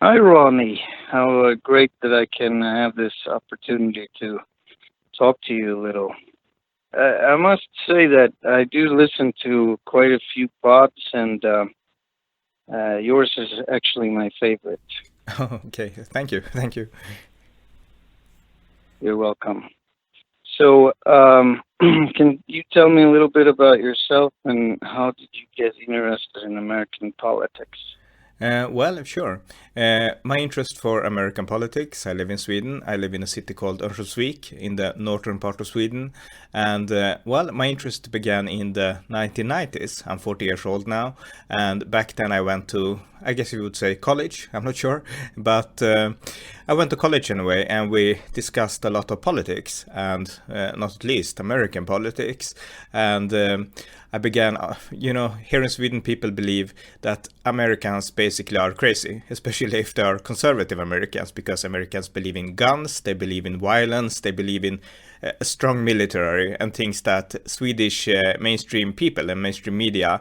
Hi, Ronnie. How great that I can have this opportunity to talk to you a little. I must say that I do listen to quite a few pods, and yours is actually my favorite. Okay, thank you, thank you. You're welcome. So, can you tell me a little bit about yourself and how did you get interested in American politics? Well, sure. My interest for American politics. I live in Sweden. I live in a city called Örnsköldsvik in the northern part of Sweden. And well, my interest began in the 1990s. I'm 40 years old now. And back then I went to, I guess you would say college. I'm not sure. But I went to college anyway, and we discussed a lot of politics and not least American politics. And I began, here in Sweden, people believe that Americans basically are crazy, especially if they are conservative Americans, because Americans believe in guns, they believe in violence, they believe in a strong military, and things that Swedish mainstream people and mainstream media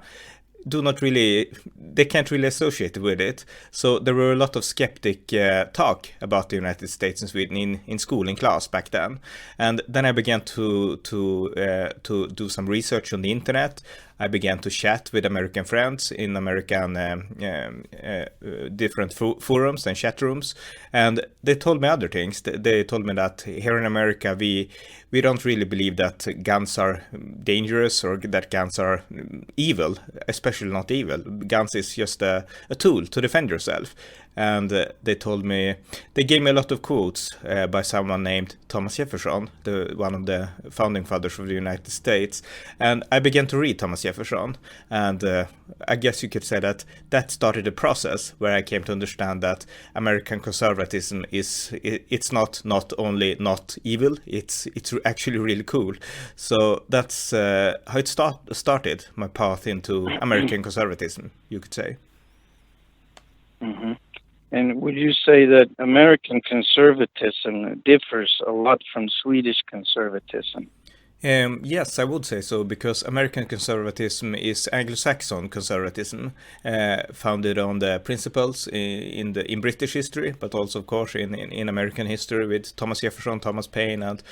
do not really, they can't really associate with it. So there were a lot of skeptic talk about the United States and Sweden in school, in class back then. And then I began to do some research on the internet. I began to chat with American friends in American different forums and chat rooms, and they told me other things. They told me that here in America we don't really believe that guns are dangerous or that guns are evil, especially not evil. Guns is just a tool to defend yourself. And they told me, they gave me a lot of quotes by someone named Thomas Jefferson, one of the founding fathers of the United States. And I began to read Thomas Jefferson, and I guess you could say that that started a process where I came to understand that American conservatism it's not only not evil, it's actually really cool. So that's how it started my path into American conservatism, you could say. hmm And would you say that American conservatism differs a lot from Swedish conservatism? Yes, I would say so, because American conservatism is Anglo-Saxon conservatism, founded on the principles in British history, but also, of course, in American history with Thomas Jefferson, Thomas Paine, and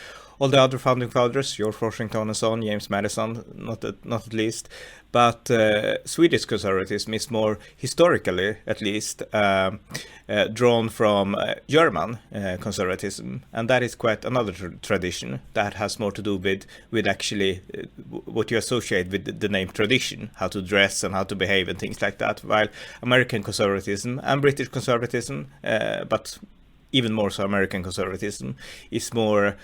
all the other founding fathers, George Washington and so on, James Madison, not at least. But Swedish conservatism is more historically, at least, drawn from German conservatism, and that is quite another tradition that has more to do with actually what you associate with the name tradition, how to dress and how to behave and things like that. While American conservatism and British conservatism, but even more so American conservatism, is more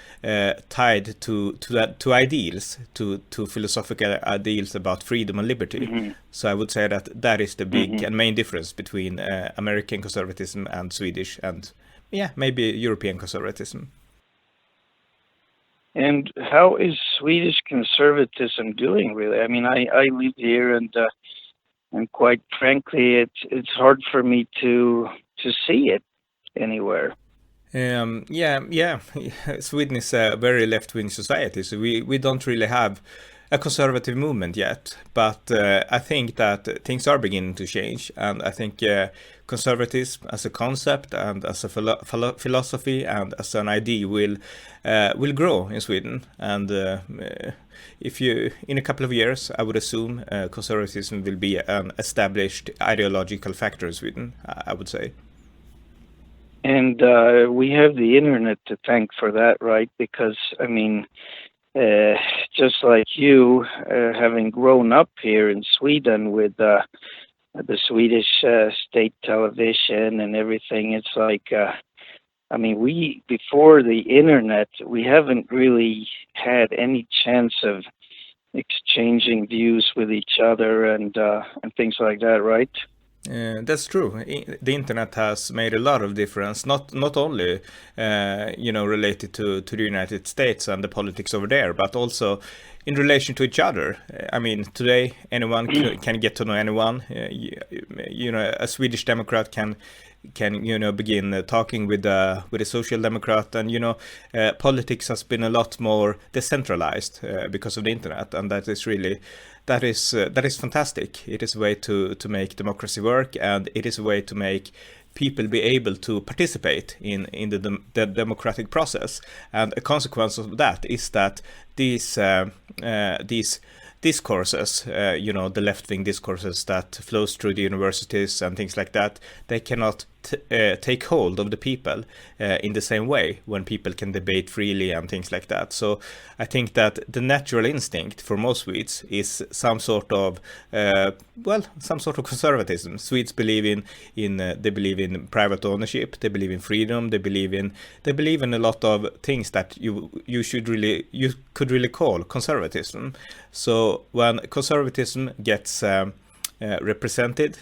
tied to ideals, to philosophical ideals about freedom and liberty. hmm So I would say that that is the big hmm and main difference between American conservatism and Swedish and, yeah, maybe European conservatism. And how is Swedish conservatism doing, really? I mean, I live here, and quite frankly, it's hard for me to see it anywhere. Yeah. Sweden is a very left-wing society, so we don't really have a conservative movement yet. But I think that things are beginning to change, and I think conservatism as a concept and as a philosophy and as an idea will grow in Sweden. And if you, in a couple of years, I would assume conservatism will be an established ideological factor in Sweden, I would say. And we have the internet to thank for that, right? Because, I mean, uh, just like you, having grown up here in Sweden with the Swedish state television and everything, it's like, I mean, we, before the internet, we haven't really had any chance of exchanging views with each other and things like that, right? That's true. The internet has made a lot of difference, not only related to the United States and the politics over there, but also in relation to each other. I mean, today anyone can get to know anyone. A Swedish Democrat can begin talking with a social democrat, and politics has been a lot more decentralized because of the internet, and that is really that is fantastic. It is a way to make democracy work, and it is a way to make people be able to participate in the democratic process. And a consequence of that is that these discourses, the left-wing discourses that flows through the universities and things like that, they cannot take hold of the people in the same way when people can debate freely and things like that. So I think that the natural instinct for most Swedes is some sort of conservatism. Swedes believe they believe in private ownership, they believe in freedom, they believe in a lot of things that you could really call conservatism. So when conservatism gets presented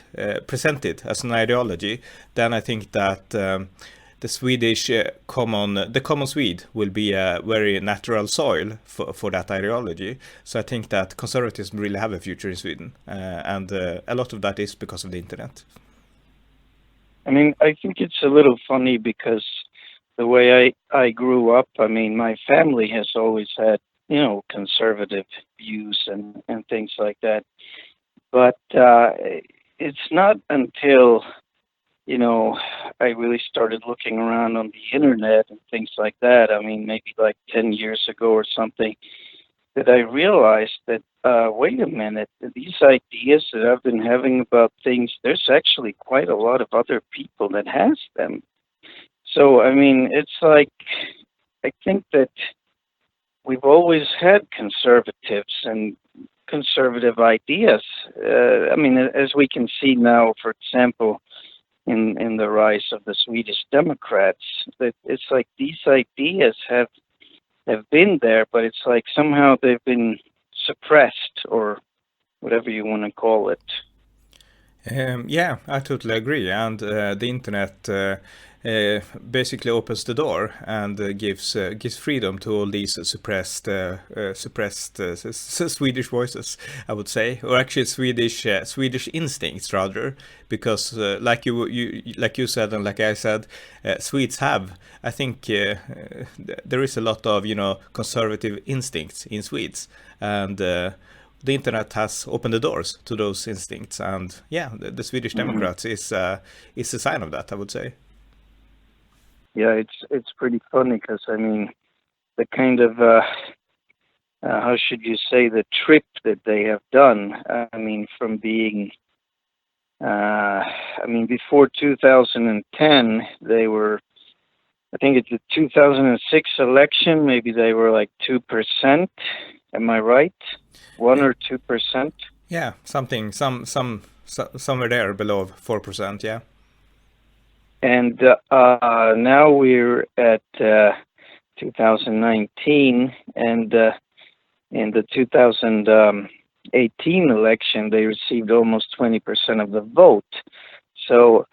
as an ideology, then I think that the Swedish common Swede will be a very natural soil for that ideology. So I think that conservatism really have a future in Sweden, and a lot of that is because of the internet. I mean, I think it's a little funny because the way I grew up, I mean, my family has always had, conservative views and things like that. But it's not until, I really started looking around on the internet and things like that, I mean, maybe like 10 years ago or something, that I realized that, wait a minute, these ideas that I've been having about things, there's actually quite a lot of other people that has them. So, I mean, it's like, I think that we've always had conservatives and conservative ideas. I mean, as we can see now, for example, in the rise of the Swedish Democrats, that it's like these ideas have been there, but it's like somehow they've been suppressed, or whatever you want to call it. Yeah, I totally agree. And the internet basically opens the door and gives freedom to all these suppressed Swedish voices, I would say, or actually Swedish instincts rather, because like you said and like I said, Swedes have, I think there is a lot of conservative instincts in Swedes, and the internet has opened the doors to those instincts, and yeah, the Swedish Democrats is a sign of that, I would say. Yeah, it's pretty funny because I mean, the kind of how should you say, the trip that they have done. I mean, from being, before 2010, they were. I think it's the 2006 election. Maybe they were like 2%. Am I right? 1 or 2%. Yeah, somewhere there below 4%. Yeah. And now we're at 2019, and in the 2018 election, they received almost 20% of the vote. So,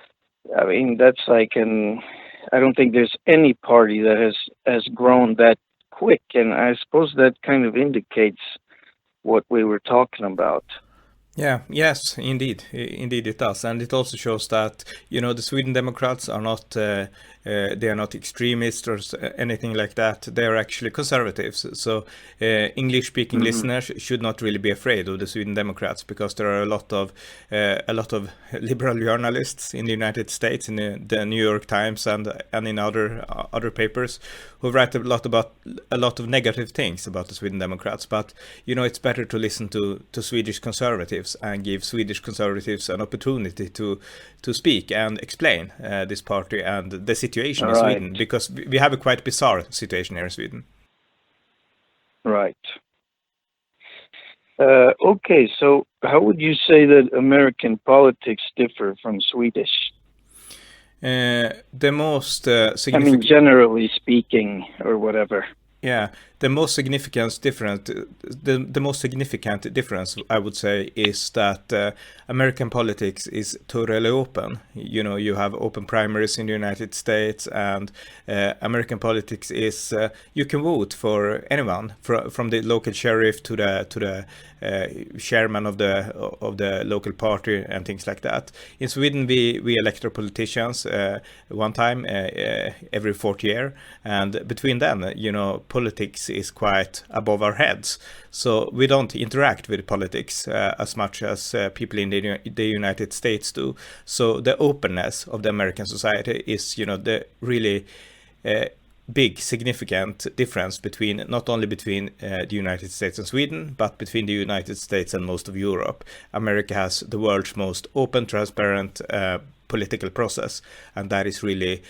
I mean, that's like I don't think there's any party that has grown that quick, and I suppose that kind of indicates what we were talking about. Yeah, yes, indeed it does, and it also shows that the Sweden Democrats are not they are not extremists or anything like that. They are actually conservatives. So English-speaking listeners should not really be afraid of the Sweden Democrats, because there are a lot of liberal journalists in the United States, in the New York Times and in other papers, who write a lot of negative things about the Sweden Democrats. But it's better to listen to Swedish conservatives and give Swedish conservatives an opportunity to speak and explain this party and the situation in Sweden, because we have a quite bizarre situation here in Sweden. Right. Okay, so how would you say that American politics differ from Swedish? The most significant... I mean, generally speaking, or whatever. Yeah, the most significant difference, I would say, is that American politics is totally open. You have open primaries in the United States, and American politics is you can vote for anyone, from the local sheriff to the chairman of the local party and things like that. In Sweden, we elect our politicians one time every fourth year, and between them, politics is quite above our heads. So we don't interact with politics as much as people in the United States do. So the openness of the American society is, the really big significant difference between not only between the United States and Sweden, but between the United States and most of Europe. America has the world's most open, transparent political process, and that is really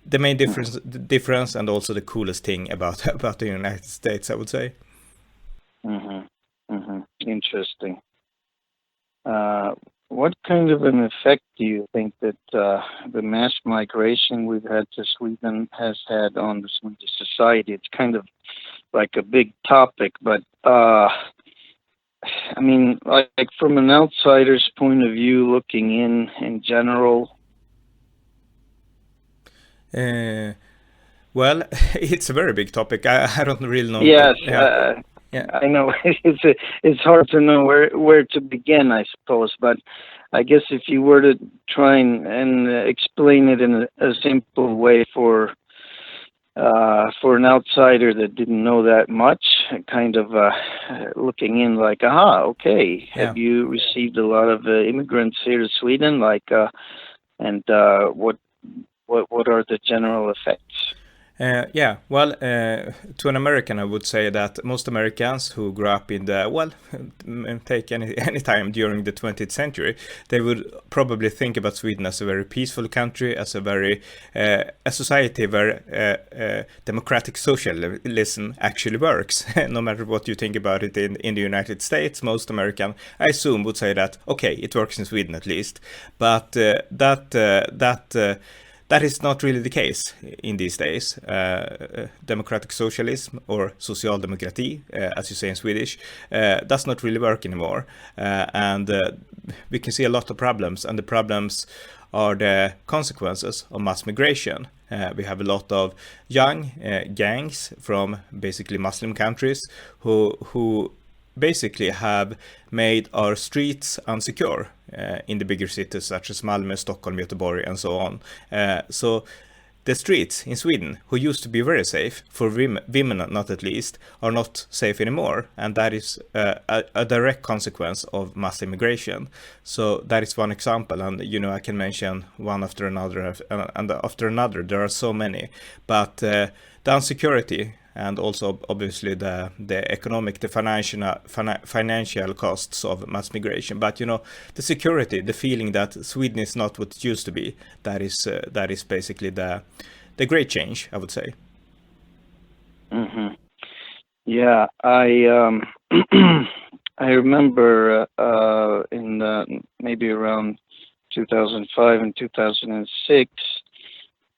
the main difference and also the coolest thing about the United States, I would say. Interesting. What kind of an effect do you think that the mass migration we've had to Sweden has had on the Swedish society? It's kind of like a big topic, but I mean, like from an outsider's point of view, looking in general. Well, it's a very big topic. I don't really know. Yes, yeah. I know it's hard to know where to begin, I suppose. But I guess if you were to try and explain it in a simple way for an outsider that didn't know that much, kind of looking in like, okay, have you received a lot of immigrants here to Sweden? Like, and what are the general effects? Well, to an American, I would say that most Americans who grew up in take any time during the 20th century, they would probably think about Sweden as a very peaceful country, as a society where democratic socialism actually works. No matter what you think about it in the United States, most American, I assume, would say that, okay, it works in Sweden at least, but that is not really the case in these days. Democratic socialism, or socialdemokrati, as you say in Swedish, does not really work anymore. And we can see a lot of problems, and the problems are the consequences of mass migration. We have a lot of young gangs from basically Muslim countries who basically have made our streets unsecure in the bigger cities such as Malmö, Stockholm, Göteborg, and so on. So the streets in Sweden, who used to be very safe, for women not at least, are not safe anymore. And that is a direct consequence of mass immigration. So that is one example. And, I can mention one after another, and after another. There are so many. But the insecurity, and also obviously the economic, the financial costs of mass migration. But the security, the feeling that Sweden is not what it used to be, that is basically the great change, I would say. Yeah, I I remember in maybe around 2005 and 2006.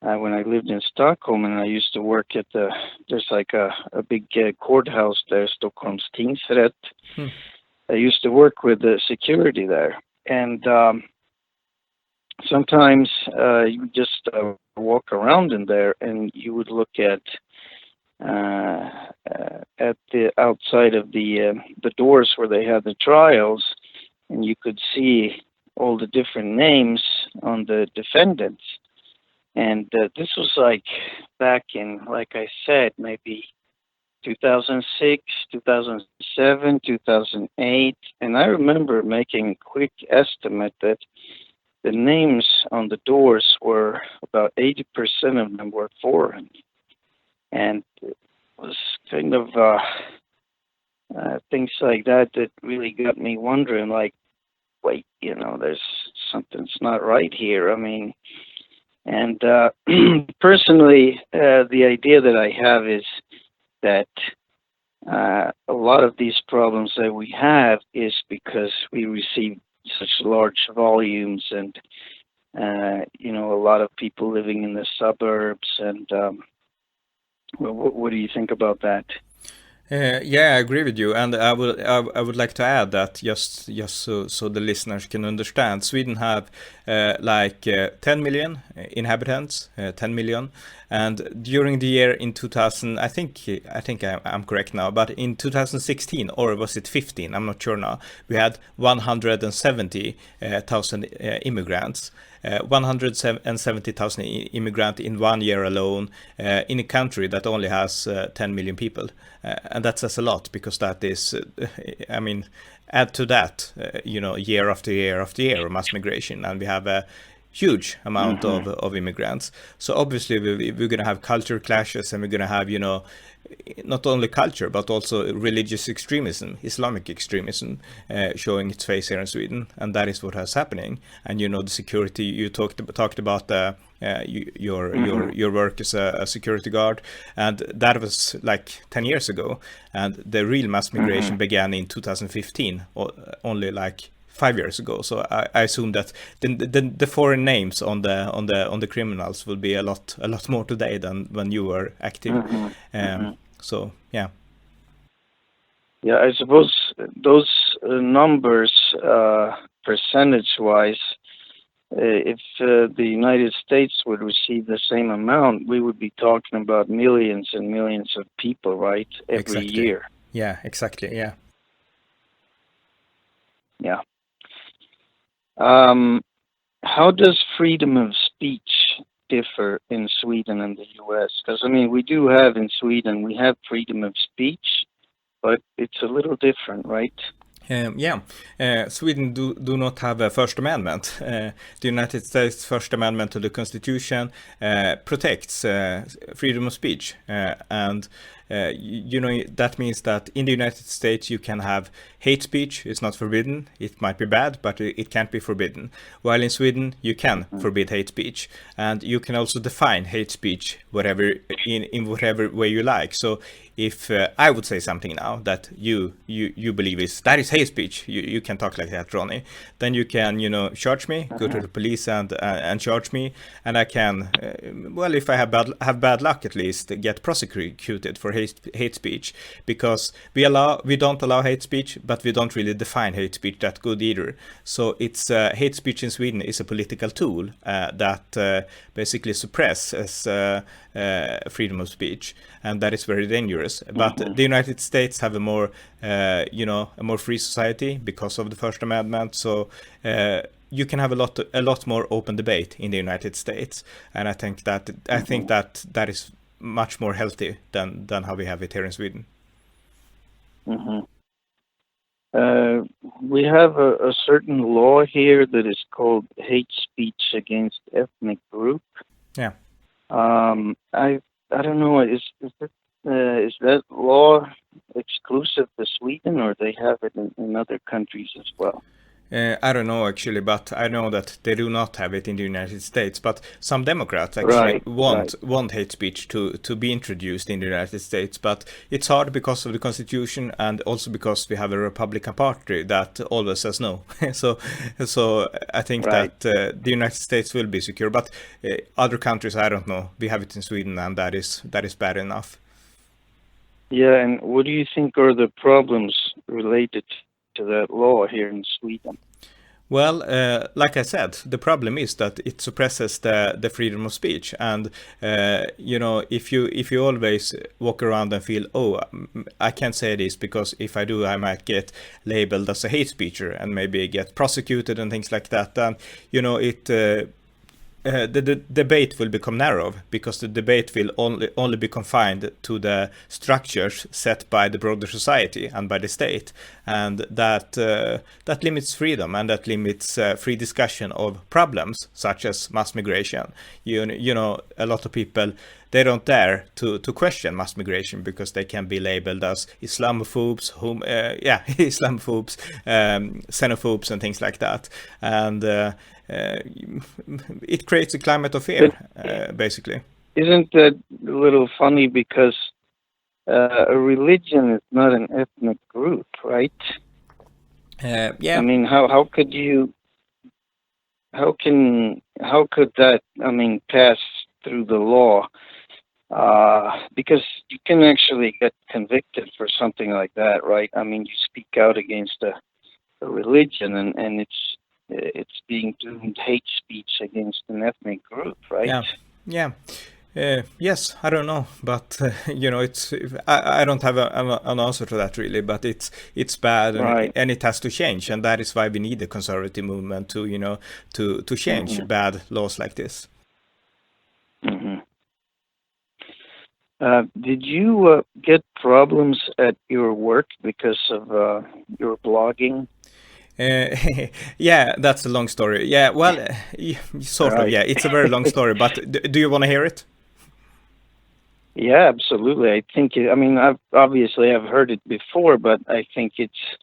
When I lived in Stockholm, and I used to work at there's like a big courthouse there, Stockholm's tingsrätt. I used to work with the security there, and sometimes you would just walk around in there, and you would look at the outside of the doors where they had the trials, and you could see all the different names on the defendants. And this was like back in, like I said, maybe 2006, 2007, 2008. And I remember making a quick estimate that the names on the doors were about 80% of them were foreign. And it was kind of things like that really got me wondering, like, wait, there's something's not right here. I mean, and personally, the idea that I have is that a lot of these problems that we have is because we receive such large volumes, and a lot of people living in the suburbs. And what do you think about that? Yeah, I agree with you, and I would like to add that just so the listeners can understand, Sweden have 10 million inhabitants, 10 million, and during the year in 2000, I think I'm correct now, but in 2016, or was it 15? I'm not sure now. We had 170,000 immigrants. 170,000 immigrants in 1 year alone in a country that only has 10 million people. And that says a lot, because that is, I mean, add to that, year after year after year of mass migration, and we have a huge amount of immigrants. So obviously we're going to have culture clashes, and we're going to have, not only culture but also religious extremism, Islamic extremism, showing its face here in Sweden, and that is what is happening. And the security you talked about, your work as a security guard, and that was like 10 years ago, and the real mass migration began in 2015, only like 5 years ago. So I assume that the foreign names on the criminals will be a lot more today than when you were active. So yeah. Yeah, I suppose those numbers, percentage-wise, if the United States would receive the same amount, we would be talking about millions and millions of people, right, every year. Yeah, exactly. Yeah. Yeah. How does freedom of speech differ in Sweden and the US? Because, I mean, we do have in Sweden, we have freedom of speech, but it's a little different, right? Sweden do not have a First Amendment. The United States First Amendment to the Constitution protects freedom of speech, and that means that in the United States you can have hate speech. It's not forbidden. It might be bad, but it can't be forbidden. While in Sweden you can forbid hate speech, and you can also define hate speech whatever in whatever way you like. So if I would say something now that you believe that is hate speech, you can talk like that, Ronie, then you can charge me, go to the police and charge me, and I can if I have bad luck, at least get prosecuted for hate speech, because we don't allow hate speech, but we don't really define hate speech that good either. So it's hate speech in Sweden is a political tool that basically suppresses freedom of speech, and that is very dangerous. But the United States have a more free society because of the First Amendment. So you can have a lot more open debate in the United States, and I think that is much more healthy than how we have it here in Sweden. We have a certain law here that is called hate speech against ethnic group. Yeah. I don't know. Is that law exclusive to Sweden, or they have it in other countries as well? I don't know actually, but I know that they do not have it in the United States. But some Democrats actually want hate speech to be introduced in the United States. But it's hard because of the Constitution, and also because we have a Republican Party that always says no. so I think that the United States will be secure. But other countries, I don't know. We have it in Sweden, and that is bad enough. Yeah, and what do you think are the problems related to that law here in Sweden? Well, like I said, the problem is that it suppresses the freedom of speech, and if you always walk around and feel, I can't say this because if I do, I might get labeled as a hate speaker and maybe get prosecuted and things like that. And the debate will become narrow, because the debate will only be confined to the structures set by the broader society and by the state, and that limits freedom, and that limits free discussion of problems such as mass migration. A lot of people, they don't dare to question mass migration because they can be labeled as Islamophobes, Islamophobes, xenophobes, and things like that, and it creates a climate of fear, basically. Isn't that a little funny, because a religion is not an ethnic group, right? Yeah. I mean, how could that, pass through the law? Because you can actually get convicted for something like that, right? I mean, you speak out against a religion, and it's being deemed hate speech against an ethnic group, right? Yeah. Yes, I don't know, but it's I don't have an answer to that really, but it's bad Right. and it has to change, and that is why we need the conservative movement to to change Hmm. bad laws like this. Hmm. Did you get problems at your work because of your blogging? Uh, yeah, that's a long story. Yeah, well, sort of. Right. Yeah, it's a very long story, but do you want to hear it? Yeah, absolutely. I think I mean, I've heard it before, but I think it's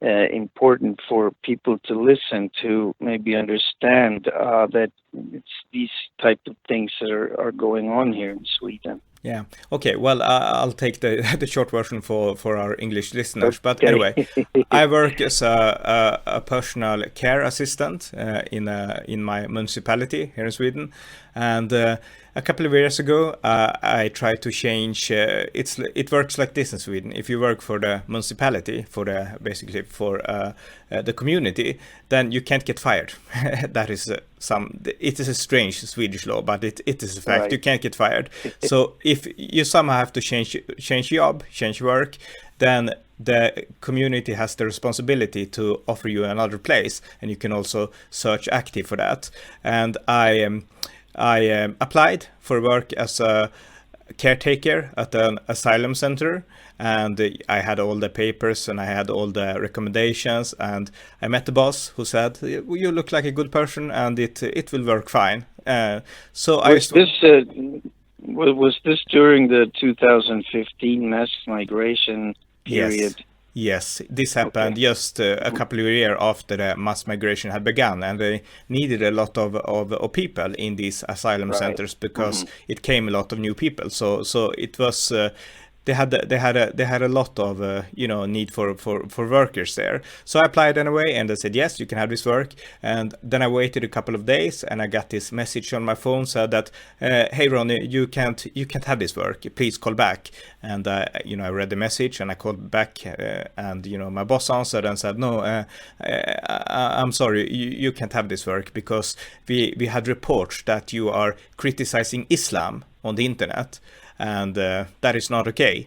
important for people to listen to maybe understand that it's these type of things that are going on here in Sweden. Yeah. Okay. Well, I'll take the the short version for our English listeners. But Okay. anyway, I work as a personal care assistant in my municipality here in Sweden, and a couple of years ago, I tried to change. It works like this in Sweden. If you work for the municipality, for the basically for the community, then you can't get fired. That is It is a strange Swedish law, but it is a fact. Right. You can't get fired. So if you somehow have to change job, change work, then the community has the responsibility to offer you another place, and you can also search active for that. And I applied for work as a caretaker at an asylum center, and I had all the papers and I had all the recommendations, and I met the boss who said, "You look like a good person, and it will work fine." So I Was just this was this during the 2015 mass migration Yes, period? yes, this Okay. happened just a couple of years after the mass migration had begun, and they needed a lot of people in these asylum Right. centers because Hmm. it came a lot of new people. So it was they had a lot of need for workers there. So I applied anyway, and they said yes, you can have this work. And then I waited a couple of days, and I got this message on my phone said that, hey Ronnie, you can't have this work. Please call back. And I read the message and I called back, and my boss answered and said, no, I'm sorry, you can't have this work because we had reports that you are criticizing Islam on the internet, and that is not okay.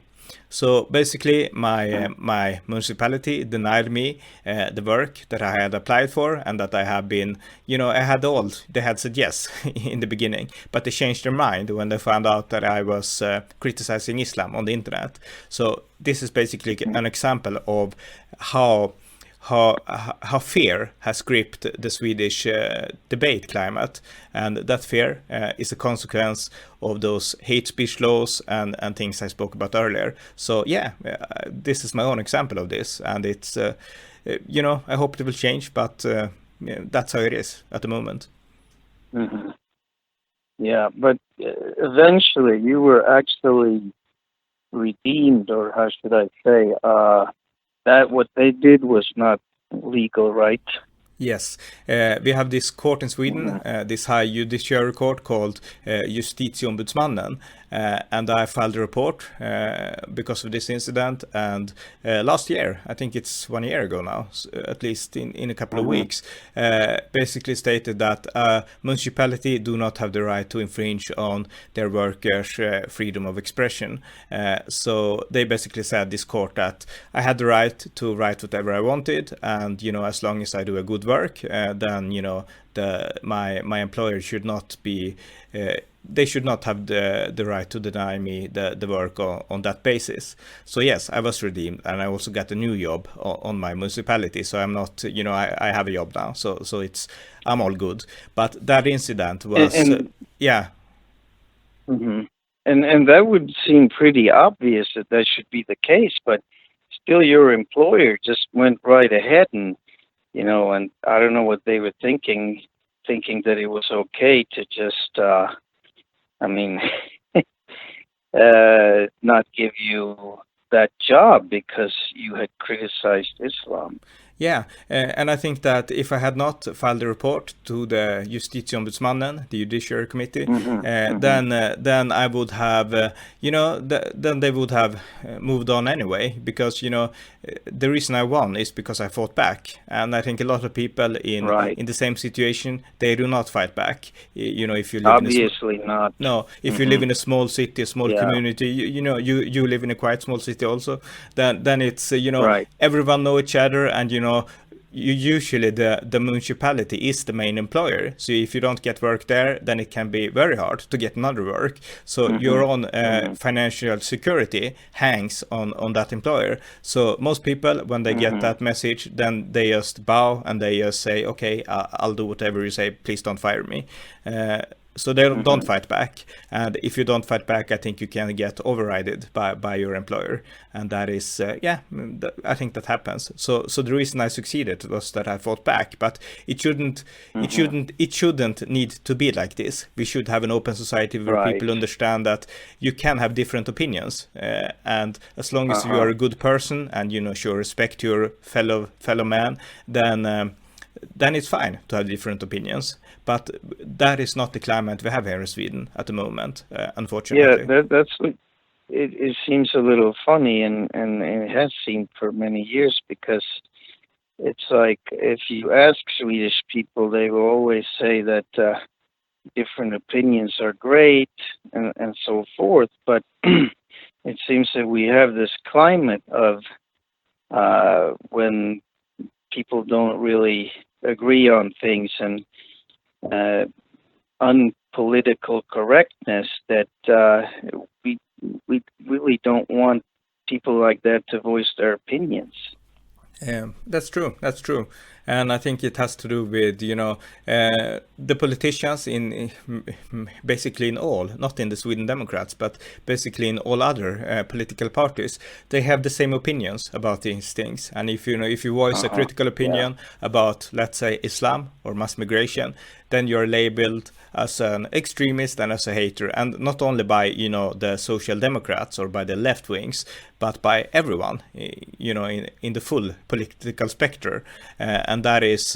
So basically, my municipality denied me the work that I had applied for, and that I have been, they had said yes in the beginning, but they changed their mind when they found out that I was criticizing Islam on the internet. So this is basically an example of how how fear has gripped the Swedish debate climate, and that fear is a consequence of those hate speech laws and things I spoke about earlier. So yeah, this is my own example of this, and it's I hope it will change, but yeah, that's how it is at the moment. Hmm. Yeah, but eventually you were actually redeemed, or how should I say? That what they did was not legal, right? Yes, we have this court in Sweden, Hmm. this high judiciary court called Justitieombudsmannen, and I filed a report because of this incident. And last year, I think it's 1 year ago now, at least in a couple of Hmm. weeks, basically stated that municipality do not have the right to infringe on their workers' freedom of expression. So they basically said, this court, that I had the right to write whatever I wanted, and as long as I do a good work, then my employer should not be. They should not have the right to deny me the work on that basis. So yes, I was redeemed, and I also got a new job on my municipality. So I'm not, I have a job now. So I'm all good. But that incident And, was, and yeah. hmm and that would seem pretty obvious that that should be the case, but still, your employer just went right ahead, and I don't know what they were thinking that it was okay to just, I mean, not give you that job because you had criticized Islam. Yeah, and I think that if I had not filed a report to the Justitieombudsmannen, the Judiciary Committee, then I would have, then they would have moved on anyway, because the reason I won is because I fought back, and I think a lot of people Right. in the same situation, they do not fight back. If you live Obviously not. no, if you live in a small city, a small Yeah. community, you live in a quite small city also, then it's Right. everyone know each other, and usually the municipality is the main employer. So if you don't get work there, then it can be very hard to get another work. So your own financial security hangs on that employer. So most people, when they get that message, then they just bow and they just say, okay, I'll do whatever you say, please don't fire me. So they don't fight back, and if you don't fight back, I think you can get overridden by your employer, and that is I think that happens. So the reason I succeeded was that I fought back, but it shouldn't need to be like this. We should have an open society where people understand that you can have different opinions, and as long as you are a good person and show respect to your fellow man, then it's fine to have different opinions. But that is not the climate we have here in Sweden at the moment, unfortunately. Yeah, that's what it seems a little funny, and it has seemed for many years, because it's like if you ask Swedish people, they will always say that different opinions are great and so forth. But it seems that we have this climate of when people don't really agree on things, and unpolitical correctness, that we really don't want people like that to voice their opinions. That's true, and I think it has to do with the politicians in basically in all, not in the Sweden Democrats, but basically in all other political parties. They have the same opinions about these things, and if you voice a critical opinion about, let's say, Islam or mass migration, then you're labeled as an extremist and as a hater, and not only by the Social Democrats or by the left wings, but by everyone in the full political spectrum, and that is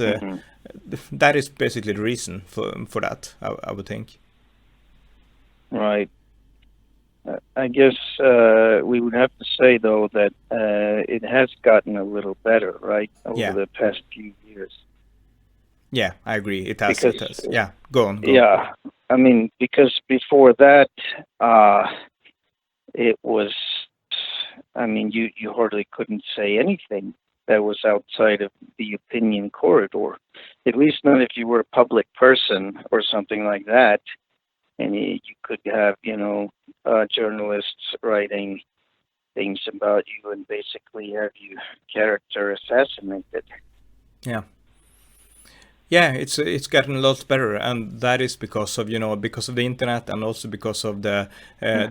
basically the reason for that, I would think. Right. I guess we would have to say, though, that it has gotten a little better, right, over the past few years. Yeah, I agree. It has. Yeah, go on. Yeah, I mean, because before that, it was, I mean, you hardly couldn't say anything that was outside of the opinion corridor, at least not if you were a public person or something like that. And you could have, journalists writing things about you and basically have you character assassinated. Yeah. Yeah, it's gotten a lot better, and that is because of the internet, and also because of the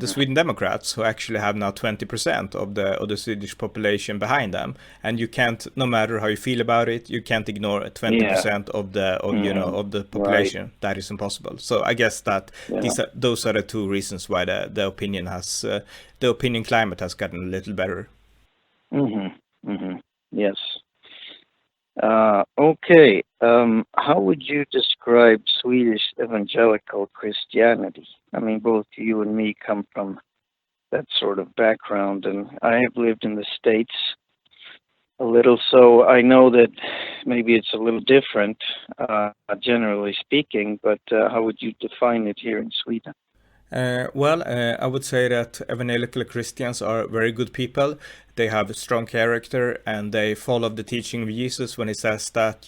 Sweden Democrats, who actually have now 20% of the Swedish population behind them, and you can't, no matter how you feel about it, you can't ignore 20% of the population. Right. That is impossible. So I guess that those are the two reasons why the opinion climate has gotten a little better. Yes. Okay. How would you describe Swedish evangelical Christianity? I mean, both you and me come from that sort of background, and I have lived in the States a little, so I know that maybe it's a little different, generally speaking, but how would you define it here in Sweden? I would say that evangelical Christians are very good people. They have a strong character, and they follow the teaching of Jesus when he says that,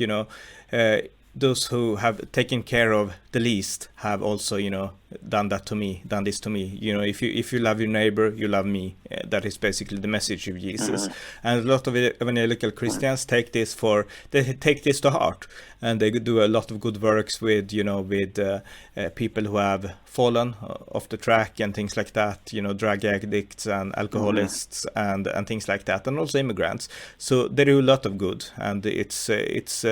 those who have taken care of the least have also, done this to me. If you love your neighbor, you love me. That is basically the message of Jesus. And a lot of evangelical Christians take this to heart, and they do a lot of good works with people who have fallen off the track and things like that. Drug addicts and alcoholists and things like that, and also immigrants. So they do a lot of good, and it's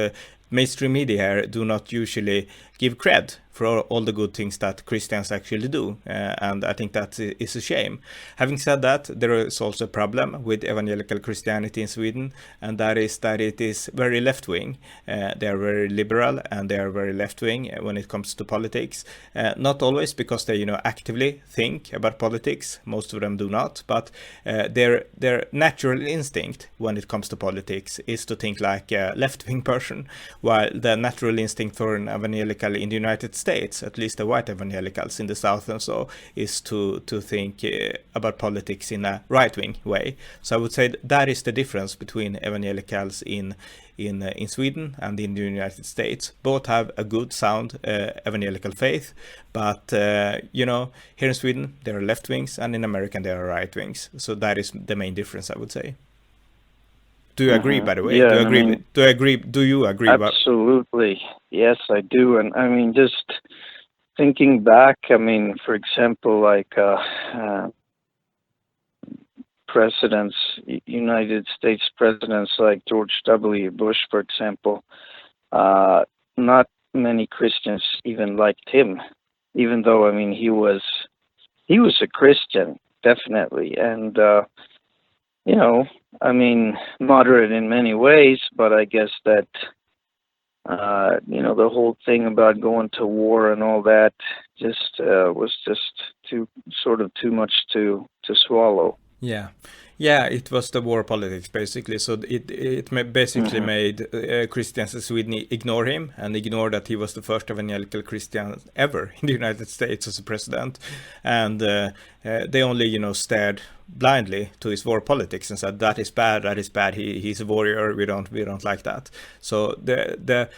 mainstream media here do not usually give cred for all the good things that Christians actually do, and I think that is a shame. Having said that, there is also a problem with evangelical Christianity in Sweden, and that is that it is very left-wing. They are very liberal and they are very left-wing when it comes to politics. Not always because they actively think about politics. Most of them do not, but their natural instinct when it comes to politics is to think like a left-wing person, while the natural instinct for an evangelical in the United States, at least the white evangelicals in the South and so, is to think about politics in a right-wing way. So I would say that is the difference between evangelicals in Sweden and in the United States. Both have a good, sound evangelical faith, but here in Sweden there are left wings, and in America there are right wings. So that is the main difference, I would say. Do you agree, by the way? Yeah, do you agree? Do you agree? Do you agree? Absolutely. Yes, I do. And I mean, just thinking back, I mean, for example, like presidents, United States presidents like George W. Bush, for example, not many Christians even liked him, even though, I mean, he was a Christian, definitely. And, I mean, moderate in many ways, but I guess that, the whole thing about going to war and all that just was just too much to swallow. Yeah, it was the war politics basically. So it basically made Christians in Sweden ignore him and ignore that he was the first evangelical Christian ever in the United States as a president, and they only stared blindly to his war politics and said that is bad. He's a warrior. We don't like that. So the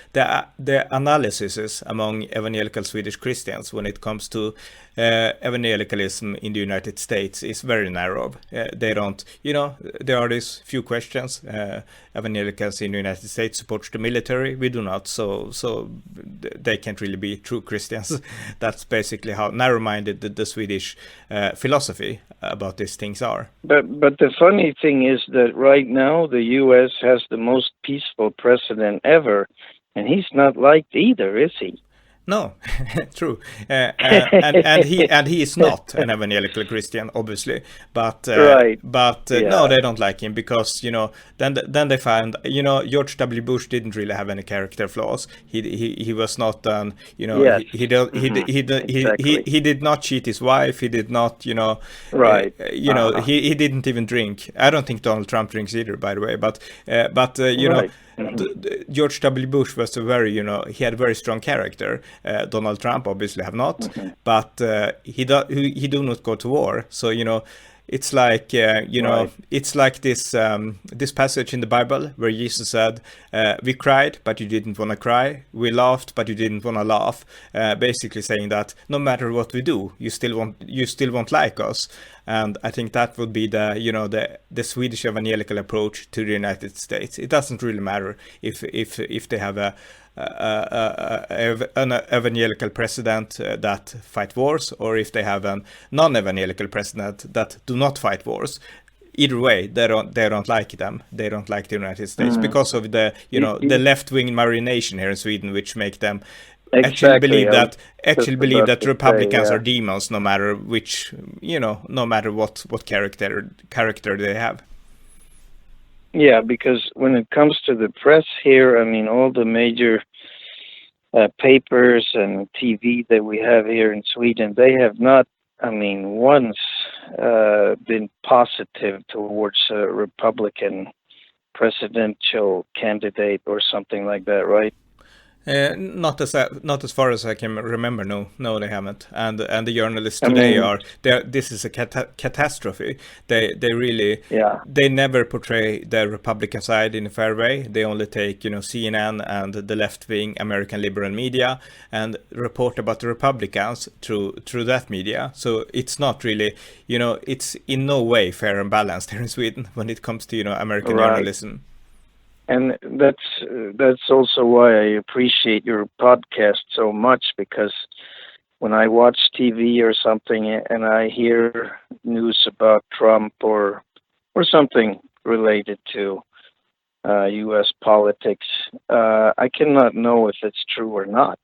analysis among evangelical Swedish Christians when it comes to evangelicalism in the United States is very narrow. They don't, there are these few questions. Evangelicals in the United States support the military. We do not. So they can't really be true Christians. That's basically how narrow-minded the Swedish philosophy about these things are. But the funny thing is that right now the U.S. has the most peaceful president ever, and he's not liked either, is he? No, true, and he is not an evangelical Christian, obviously, but right. No, they don't like him because then they found George W. Bush didn't really have any character flaws. He was not yes. he did not cheat his wife. He did not right. He didn't even drink. I don't think Donald Trump drinks either, by the way, but right. George W. Bush was he had a very strong character. Donald Trump obviously have not, but he do not go to war. So it's like right. it's like this passage in the Bible where Jesus said, "We cried, but you didn't want to cry. We laughed, but you didn't want to laugh." Basically saying that no matter what we do, you still won't like us. And I think that would be the Swedish evangelical approach to the United States. It doesn't really matter if they have an evangelical president that fight wars, or if they have a non-evangelical president that do not fight wars. Either way, they don't like them. They don't like the United States because of the the left-wing marination here in Sweden, which make them actually believe that Republicans are demons, no matter which no matter what character they have. Yeah, because when it comes to the press here, I mean, all the major papers and TV that we have here in Sweden, they have not, I mean, once been positive towards a Republican presidential candidate or something like that, right? Not as far as I can remember. No, they haven't. And the journalists today this is a catastrophe. They really they never portray the Republican side in a fair way. They only take CNN and the left wing American liberal media and report about the Republicans through that media. So it's not really it's in no way fair and balanced here in Sweden when it comes to American journalism. And that's also why I appreciate your podcast so much, because when I watch TV or something and I hear news about Trump or something related to U.S. politics, I cannot know if it's true or not.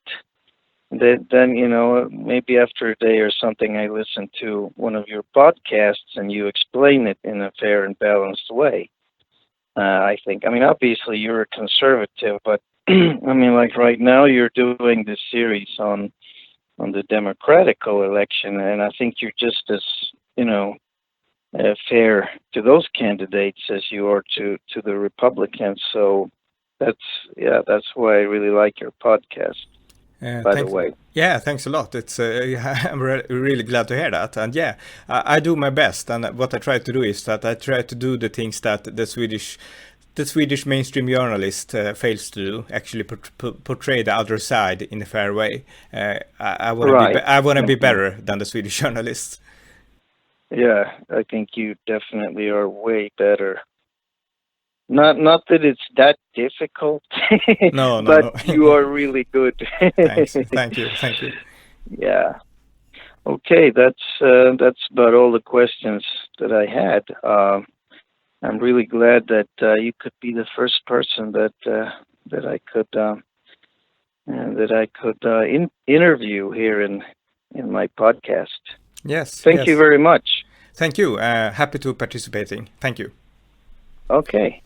Then, maybe after a day or something, I listen to one of your podcasts and you explain it in a fair and balanced way. I think. I mean, obviously you're a conservative, but I mean, like right now you're doing this series on the Democratical election, and I think you're just as you know fair to those candidates as you are to the Republicans. So that's why I really like your podcast. By the Thanks. way, Yeah, thanks a lot. It's I'm really glad to hear that. And yeah, I do my best. And what I try to do is that I try to do the things that the Swedish mainstream journalist fails to do. Actually, portray the other side in a fair way. I want to right? I want to be Mhm. better than the Swedish journalists. Yeah, I think you definitely are way better. Not that it's that difficult, No, no, but no. you are really good. Thanks. Thank you. Thank you. Yeah. Okay, that's about all the questions that I had. I'm really glad that you could be the first person that I could interview here in my podcast. Yes, Thank you yes. very much. Thank you. Happy to participating. Thank you. Okay.